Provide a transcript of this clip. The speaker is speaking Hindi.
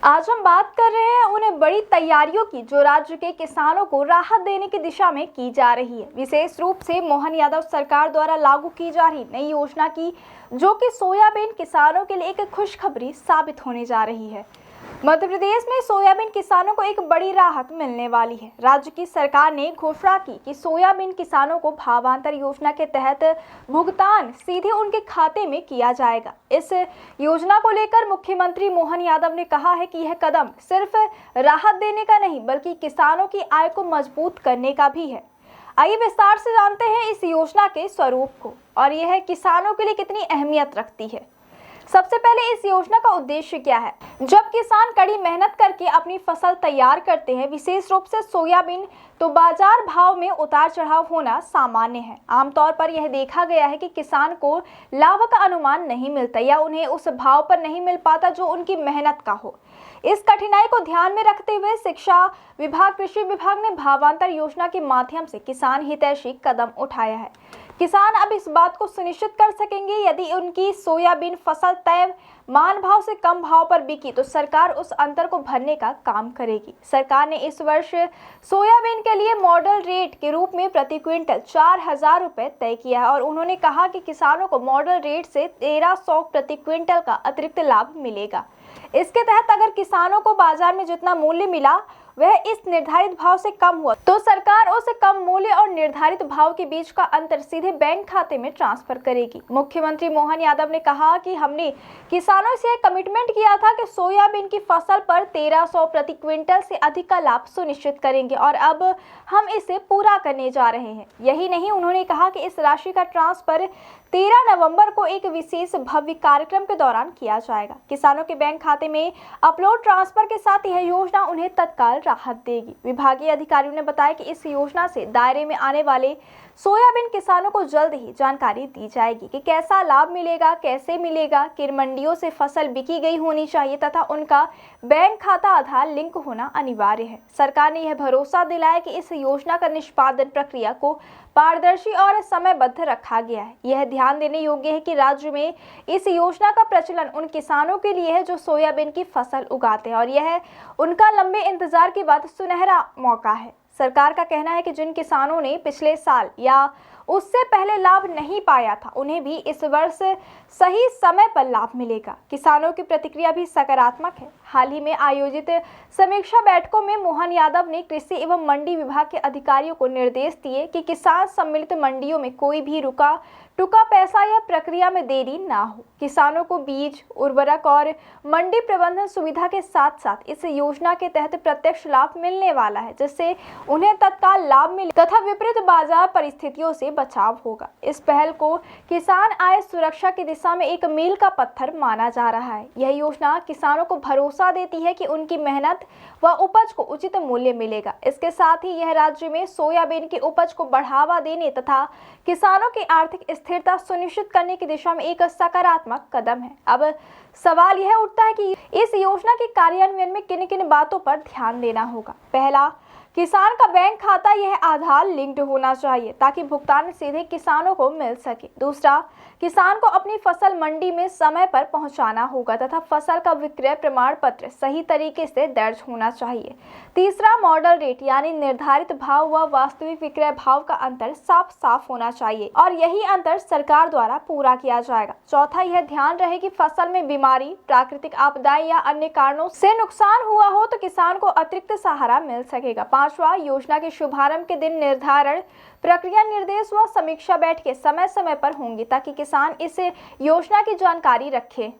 आज हम बात कर रहे हैं उन बड़ी तैयारियों की जो राज्य के किसानों को राहत देने की दिशा में की जा रही है। विशेष रूप से मोहन यादव सरकार द्वारा लागू की जा रही नई योजना की, जो कि सोयाबीन किसानों के लिए एक खुशखबरी साबित होने जा रही है। मध्य प्रदेश में सोयाबीन किसानों को एक बड़ी राहत मिलने वाली है। राज्य की सरकार ने घोषणा की कि सोयाबीन किसानों को भावांतर योजना के तहत भुगतान सीधे उनके खाते में किया जाएगा। इस योजना को लेकर मुख्यमंत्री मोहन यादव ने कहा है कि यह कदम सिर्फ राहत देने का नहीं, बल्कि किसानों की आय को मजबूत करने का भी है। आइए विस्तार से जानते हैं इस योजना के स्वरूप को और यह किसानों के लिए कितनी अहमियत रखती है। सबसे पहले इस योजना का उद्देश्य क्या है? जब किसान कड़ी मेहनत करके अपनी फसल तैयार करते हैं, विशेष रूप से सोयाबीन, तो बाजार भाव में उतार चढ़ाव होना सामान्य है। आमतौर पर यह देखा गया है कि किसान को लाभ का अनुमान नहीं मिलता या उन्हें उस भाव पर नहीं मिल पाता जो उनकी मेहनत का हो। इस कठिनाई को ध्यान में रखते हुए शिक्षा विभाग, कृषि विभाग ने भावांतर योजना के माध्यम से किसान हितैषी कदम उठाया है। किसान अब इस बात को सुनिश्चित कर सकेंगे, यदि उनकी सोयाबीन फसल तय मान भाव से कम भाव पर बिकी तो सरकार उस अंतर को भरने का काम करेगी। सरकार ने इस वर्ष सोयाबीन के लिए मॉडल रेट के रूप में प्रति क्विंटल 4,000 रुपये तय किया है और उन्होंने कहा कि किसानों को मॉडल रेट से 1,300 प्रति क्विंटल का अतिरिक्त लाभ मिलेगा। इसके तहत अगर किसानों को बाजार में जितना मूल्य मिला वह इस निर्धारित भाव से कम हुआ तो सरकार उस कम मूल्य और निर्धारित भाव के बीच का अंतर सीधे बैंक खाते में ट्रांसफर करेगी। मुख्यमंत्री मोहन यादव ने कहा कि हमने किसानों से कमिटमेंट किया था कि सोयाबीन की फसल पर 1,300 प्रति क्विंटल से अधिक का लाभ सुनिश्चित करेंगे और अब हम इसे पूरा करने जा रहे हैं। यही नहीं, उन्होंने कहा कि इस राशि का ट्रांसफर 13 नवंबर को एक विशेष भव्य कार्यक्रम के दौरान किया जाएगा। किसानों के बैंक खाते में अपलोड ट्रांसफर के साथ यह योजना उन्हें तत्काल राहत देगी। विभागीय अधिकारियों ने बताया कि इस योजना से दायरे में आने वाले सोयाबीन किसानों को जल्द ही जानकारी दी जाएगी कि कैसा लाभ मिलेगा, कैसे मिलेगा, किन मंडियों से फसल बिकी गई होनी चाहिए तथा उनका बैंक खाता आधार लिंक होना अनिवार्य है। सरकार ने यह भरोसा दिलाया कि इस योजना का निष्पादन प्रक्रिया को पारदर्शी और समयबद्ध रखा गया है। यह ध्यान देने योग्य है कि राज्य में इस योजना का प्रचलन उन किसानों के लिए है जो सोयाबीन की फसल उगाते हैं और यह उनका लंबे इंतजार के बाद सुनहरा मौका है। सरकार का कहना है कि जिन किसानों ने पिछले साल या उससे पहले लाभ नहीं पाया था, उन्हें भी इस वर्ष सही समय पर लाभ मिलेगा। किसानों की प्रतिक्रिया भी सकारात्मक है। हाल ही में आयोजित समीक्षा बैठकों में मोहन यादव ने कृषि एवं मंडी विभाग के अधिकारियों को निर्देश दिए कि किसान सम्मिलित मंडियों में कोई भी रुका टुका पैसा या प्रक्रिया में देरी ना हो। किसानों को बीज, उर्वरक और मंडी प्रबंधन सुविधा के साथ साथ इस योजना के तहत प्रत्यक्ष लाभ मिलने वाला है, जिससे उन्हें तत्काल लाभ मिले तथा विपरीत बाजार परिस्थितियों से बचाव होगा। इस पहल को किसान आय सुरक्षा की दिशा में एक मील का पत्थर माना जा रहा है। यह योजना किसानों को भरोसा देती है कि उनकी मेहनत व उपज को उचित मूल्य मिलेगा। इसके साथ ही यह राज्य में सोयाबीन की उपज को बढ़ावा देने तथा किसानों की आर्थिक स्थिरता सुनिश्चित करने की दिशा में एक सकारात्मक कदम है। अब सवाल यह उठता है कि इस योजना के कार्यान्वयन में किन किन बातों पर ध्यान देना होगा। पहला, किसान का बैंक खाता यह आधार लिंक्ड होना चाहिए ताकि भुगतान सीधे किसानों को मिल सके। दूसरा, किसान को अपनी फसल मंडी में समय पर पहुंचाना होगा तथा फसल का विक्रय प्रमाण पत्र सही तरीके से दर्ज होना चाहिए। तीसरा, मॉडल रेट यानी निर्धारित भाव व वास्तविक विक्रय भाव का अंतर साफ साफ होना चाहिए और यही अंतर सरकार द्वारा पूरा किया जाएगा। चौथा, यह ध्यान रहे कि फसल में बीमारी, प्राकृतिक आपदाएं या अन्य कारणों से नुकसान हुआ हो तो किसान को अतिरिक्त सहारा मिल सकेगा। पांचवा, योजना के शुभारंभ के दिन निर्धारण, प्रक्रिया निर्देश व समीक्षा बैठकें समय समय पर होंगी ताकि किसान इस योजना की जानकारी रखें।